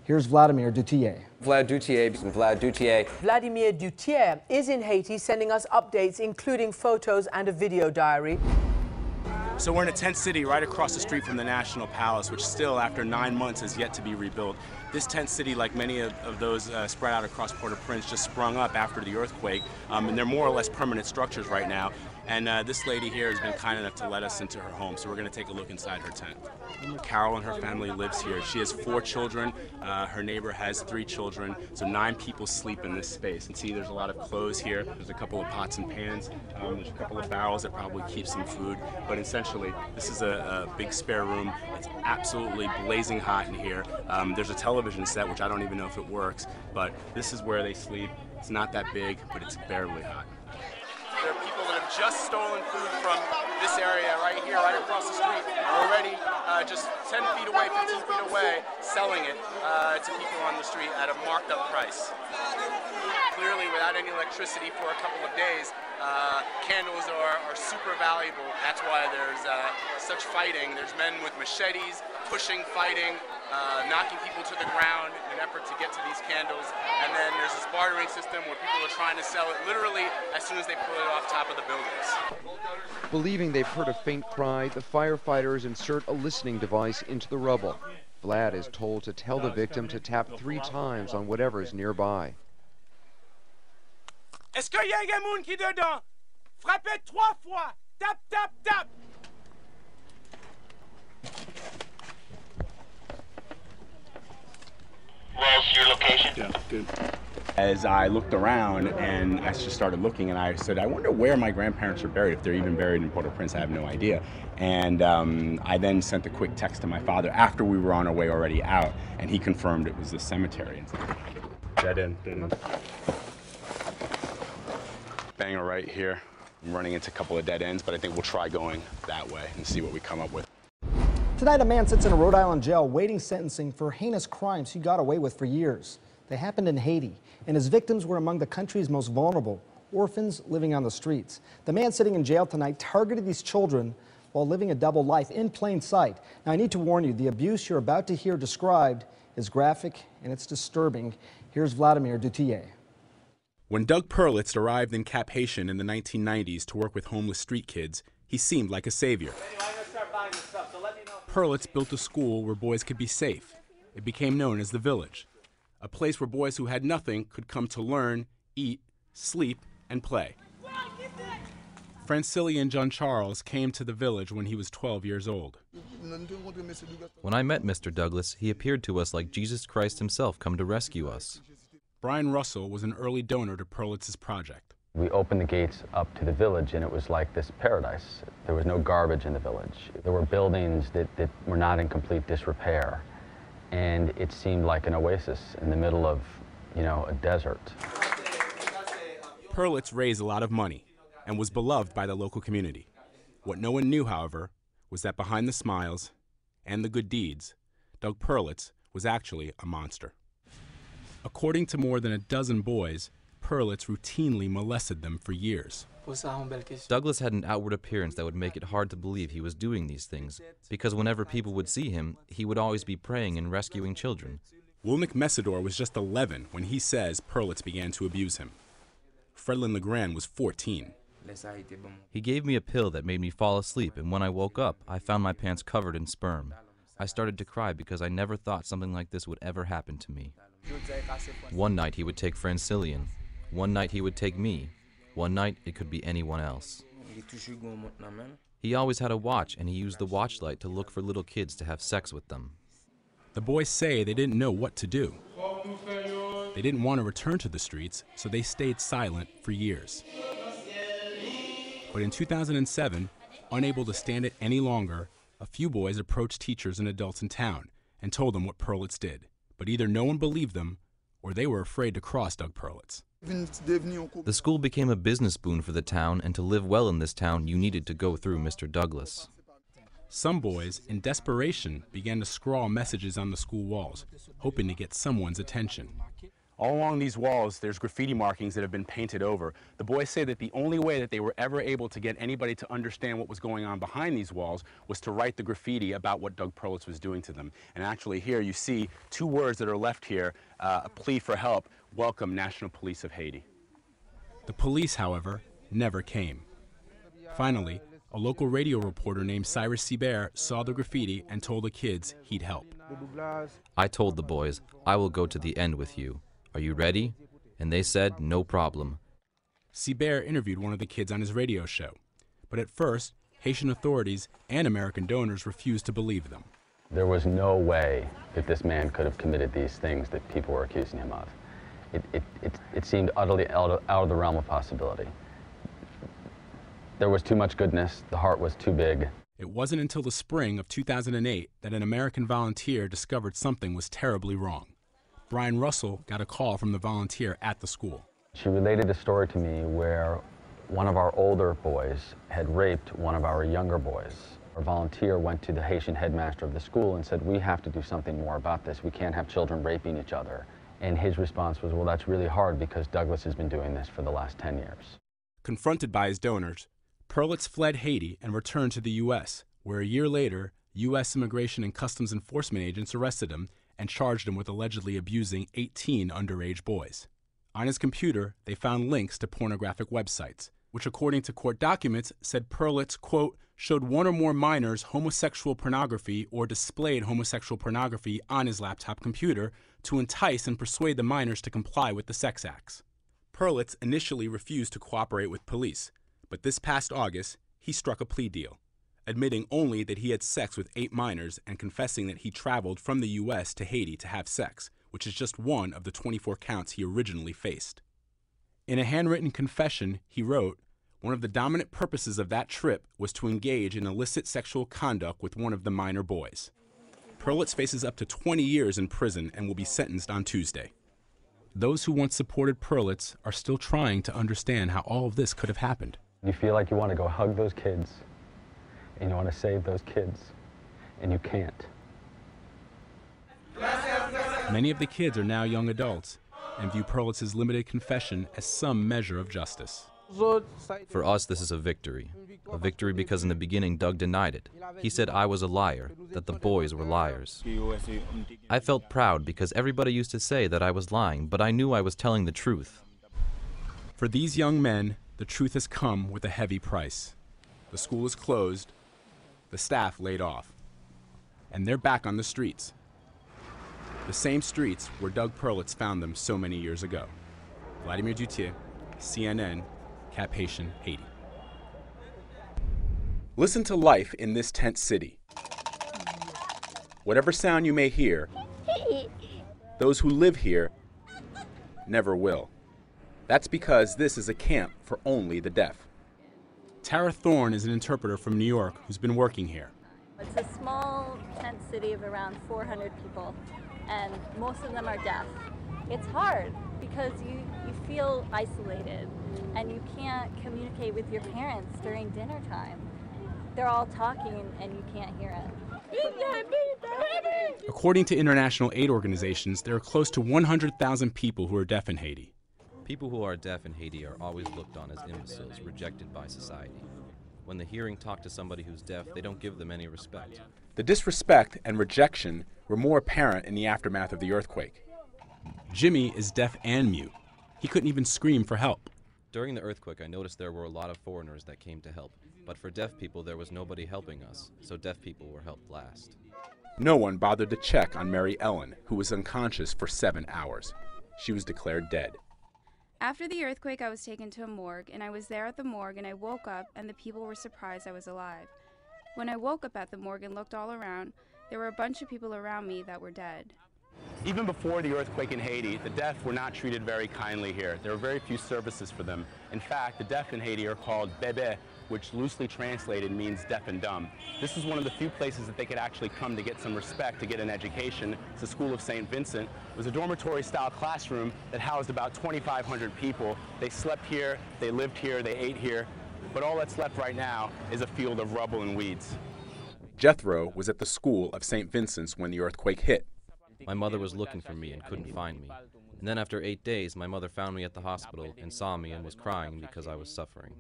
Here's Vladimir Duthiers. Vladimir Duthiers is in Haiti, sending us updates, including photos and a video diary. So we're in a tent city right across the street from the National Palace, which still, after 9 months, is yet to be rebuilt. This tent city, like many of those spread out across Port-au-Prince, just sprung up after the earthquake, and they're more or less permanent structures right now. And this lady here has been kind enough to let us into her home, so we're going to take a look inside her tent. Carol and her family lives here. She has 4 children. Her neighbor has 3 children, so 9 people sleep in this space. And see, there's a lot of clothes here. There's a couple of pots and pans. There's a couple of barrels that probably keep some food. But essentially, this is a big spare room. It's absolutely blazing hot in here. There's a television set, which I don't even know if it works, but this is where they sleep. It's not that big, but it's bearably hot. There are people that have just stolen food from this area right here, right across the street, already just 10 feet away, 15 feet away, selling it to people on the street at a marked up price. Clearly, without any electricity for a couple of days, candles are super valuable. That's why there's such fighting. There's men with machetes, pushing, fighting, knocking people to the ground in an effort to get to these candles. And then there's this bartering system where people are trying to sell it literally as soon as they pull it off top of the buildings. Believing they've heard a faint cry, the firefighters insert a listening device into the rubble. Vlad is told to tell the victim to tap 3 times on whatever's nearby. Est-ce qu'il y a quelqu'un qui est dedans? Frappez 3 fois. Tap, tap, tap. Where's your location? Yeah, good. As I looked around and I just started looking, and I said, I wonder where my grandparents are buried. If they're even buried in Port-au-Prince, I have no idea. And I then sent a quick text to my father after we were on our way already out, and he confirmed it was the cemetery. Dead end. Banger right here. I'm running into a couple of dead ends, but I think we'll try going that way and see what we come up with. Tonight, a man sits in a Rhode Island jail waiting sentencing for heinous crimes he got away with for years. They happened in Haiti, and his victims were among the country's most vulnerable, orphans living on the streets. The man sitting in jail tonight targeted these children while living a double life in plain sight. Now, I need to warn you, the abuse you're about to hear described is graphic and it's disturbing. Here's Vladimir Duthiers. When Doug Perlitz arrived in Cap Haitian in the 1990s to work with homeless street kids, he seemed like a savior. Perlitz built a school where boys could be safe. It became known as the Village, a place where boys who had nothing could come to learn, eat, sleep, and play. Francillian John Charles came to the Village when he was 12 years old. When I met Mr. Douglas, he appeared to us like Jesus Christ himself come to rescue us. Brian Russell was an early donor to Perlitz's project. We opened the gates up to the village, and it was like this paradise. There was no garbage in the village. There were buildings that were not in complete disrepair, and it seemed like an oasis in the middle of, a desert. Perlitz raised a lot of money and was beloved by the local community. What no one knew, however, was that behind the smiles and the good deeds, Doug Perlitz was actually a monster. According to more than a dozen boys, Perlitz routinely molested them for years. Douglas had an outward appearance that would make it hard to believe he was doing these things, because whenever people would see him, he would always be praying and rescuing children. Wilnick Messidor was just 11 when he says Perlitz began to abuse him. Fredlin Legrand was 14. He gave me a pill that made me fall asleep, and when I woke up, I found my pants covered in sperm. I started to cry because I never thought something like this would ever happen to me. One night he would take Francillian. One night he would take me. One night it could be anyone else. He always had a watch, and he used the watch light to look for little kids to have sex with them. The boys say they didn't know what to do. They didn't want to return to the streets, so they stayed silent for years. But in 2007, unable to stand it any longer, a few boys approached teachers and adults in town and told them what Perlitz did. But either no one believed them, or they were afraid to cross Doug Perlitz. The school became a business boon for the town, and to live well in this town, you needed to go through Mr. Douglas. Some boys, in desperation, began to scrawl messages on the school walls, hoping to get someone's attention. All along these walls, there's graffiti markings that have been painted over. The boys say that the only way that they were ever able to get anybody to understand what was going on behind these walls was to write the graffiti about what Doug Perlitz was doing to them. And actually here you see two words that are left here, a plea for help: welcome, National Police of Haiti. The police, however, never came. Finally, a local radio reporter named Cyrus Seibert saw the graffiti and told the kids he'd help. I told the boys, I will go to the end with you. Are you ready? And they said, no problem. Seibert interviewed one of the kids on his radio show. But at first, Haitian authorities and American donors refused to believe them. There was no way that this man could have committed these things that people were accusing him of. It seemed utterly out of the realm of possibility. There was too much goodness, the heart was too big. It wasn't until the spring of 2008 that an American volunteer discovered something was terribly wrong. Brian Russell got a call from the volunteer at the school. She related a story to me where one of our older boys had raped one of our younger boys. Our volunteer went to the Haitian headmaster of the school and said, we have to do something more about this. We can't have children raping each other. And his response was, well, that's really hard because Douglas has been doing this for the last 10 years. Confronted by his donors, Perlitz fled Haiti and returned to the U.S., where a year later, U.S. Immigration and Customs Enforcement agents arrested him and charged him with allegedly abusing 18 underage boys. On his computer, they found links to pornographic websites, which according to court documents said Perlitz, quote, showed one or more minors homosexual pornography or displayed homosexual pornography on his laptop computer to entice and persuade the minors to comply with the sex acts. Perlitz initially refused to cooperate with police, but this past August, he struck a plea deal, admitting only that he had sex with 8 minors and confessing that he traveled from the U.S. to Haiti to have sex, which is just one of the 24 counts he originally faced. In a handwritten confession, he wrote, one of the dominant purposes of that trip was to engage in illicit sexual conduct with one of the minor boys. Perlitz faces up to 20 years in prison and will be sentenced on Tuesday. Those who once supported Perlitz are still trying to understand how all of this could have happened. You feel like you want to go hug those kids, and you want to save those kids, and you can't. Many of the kids are now young adults and view Perlitz's limited confession as some measure of justice. For us, this is a victory. A victory because in the beginning, Doug denied it. He said I was a liar, that the boys were liars. I felt proud because everybody used to say that I was lying, but I knew I was telling the truth. For these young men, the truth has come with a heavy price. The school is closed, the staff laid off, and they're back on the streets. The same streets where Doug Perlitz found them so many years ago. Vladimir Duthiers, CNN, Cap Haitian, Haiti. Listen to life in this tent city. Whatever sound you may hear, those who live here never will. That's because this is a camp for only the deaf. Tara Thorne is an interpreter from New York who's been working here. It's a small tent city of around 400 people, and most of them are deaf. It's hard because you feel isolated and you can't communicate with your parents during dinner time. They're all talking and you can't hear it. According to international aid organizations, there are close to 100,000 people who are deaf in Haiti. People who are deaf in Haiti are always looked on as imbeciles, rejected by society. When the hearing talk to somebody who's deaf, they don't give them any respect. The disrespect and rejection were more apparent in the aftermath of the earthquake. Jimmy is deaf and mute. He couldn't even scream for help. During the earthquake, I noticed there were a lot of foreigners that came to help. But for deaf people, there was nobody helping us, so deaf people were helped last. No one bothered to check on Mary Ellen, who was unconscious for 7 hours. She was declared dead. After the earthquake, I was taken to a morgue, and I was there at the morgue, and I woke up, and the people were surprised I was alive. When I woke up at the morgue and looked all around, there were a bunch of people around me that were dead. Even before the earthquake in Haiti, the deaf were not treated very kindly here. There were very few services for them. In fact, the deaf in Haiti are called bébé, which loosely translated means deaf and dumb. This was one of the few places that they could actually come to get some respect, to get an education. It's the School of St. Vincent. It was a dormitory-style classroom that housed about 2,500 people. They slept here, they lived here, they ate here, but all that's left right now is a field of rubble and weeds. Jethro was at the School of St. Vincent's when the earthquake hit. My mother was looking for me and couldn't find me. And then after 8 days, my mother found me at the hospital and saw me and was crying because I was suffering.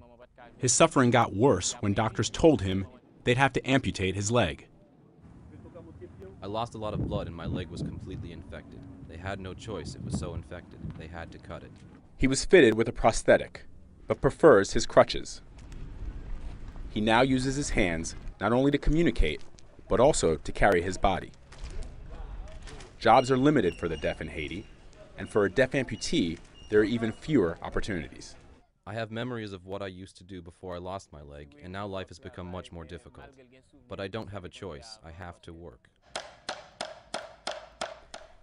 His suffering got worse when doctors told him they'd have to amputate his leg. I lost a lot of blood and my leg was completely infected. They had no choice, it was so infected. They had to cut it. He was fitted with a prosthetic, but prefers his crutches. He now uses his hands not only to communicate, but also to carry his body. Jobs are limited for the deaf in Haiti, and for a deaf amputee, there are even fewer opportunities. I have memories of what I used to do before I lost my leg, and now life has become much more difficult. But I don't have a choice. I have to work.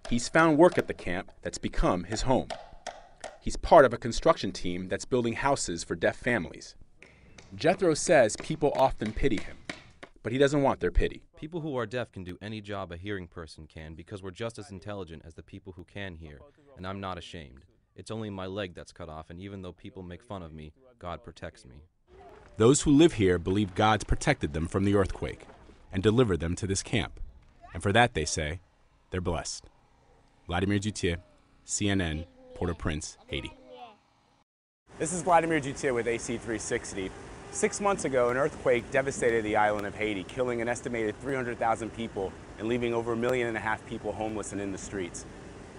He's found work at the camp that's become his home. He's part of a construction team that's building houses for deaf families. Jethro says people often pity him, but he doesn't want their pity. People who are deaf can do any job a hearing person can because we're just as intelligent as the people who can hear, and I'm not ashamed. It's only my leg that's cut off, and even though people make fun of me, God protects me. Those who live here believe God's protected them from the earthquake and delivered them to this camp. And for that, they say, they're blessed. Vladimir Duthiers, CNN, Port-au-Prince, Haiti. This is Vladimir Duthiers with AC360. 6 months ago, an earthquake devastated the island of Haiti, killing an estimated 300,000 people and leaving over 1.5 million people homeless and in the streets.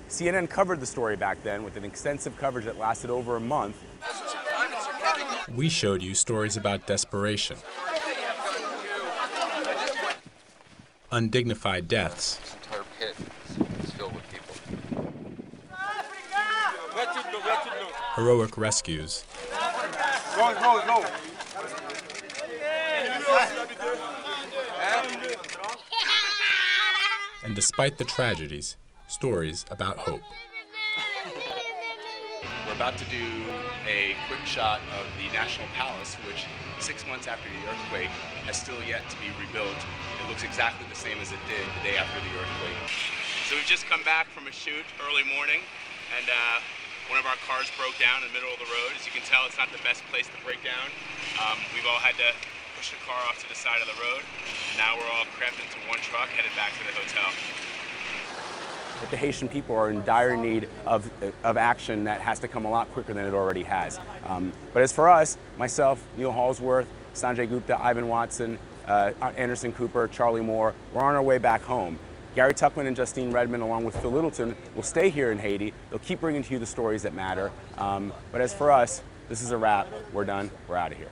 CNN covered the story back then with an extensive coverage that lasted over a month. We showed you stories about desperation, undignified deaths, This entire pit is filled with people. heroic rescues, and despite the tragedies, stories about hope. We're about to do a quick shot of the National Palace, which 6 months after the earthquake has still yet to be rebuilt. It looks exactly the same as it did the day after the earthquake. So we've just come back from a shoot early morning, and one of our cars broke down in the middle of the road. As you can tell, it's not the best place to break down. We've all had to push the car off to the side of the road. Now we're all crammed into one truck, headed back to the hotel. But the Haitian people are in dire need of action that has to come a lot quicker than it already has. But as for us, myself, Neil Halsworth, Sanjay Gupta, Ivan Watson, Anderson Cooper, Charlie Moore, we're on our way back home. Gary Tuckman and Justine Redmond, along with Phil Littleton, will stay here in Haiti. They'll keep bringing to you the stories that matter. But as for us, this is a wrap. We're done. We're out of here.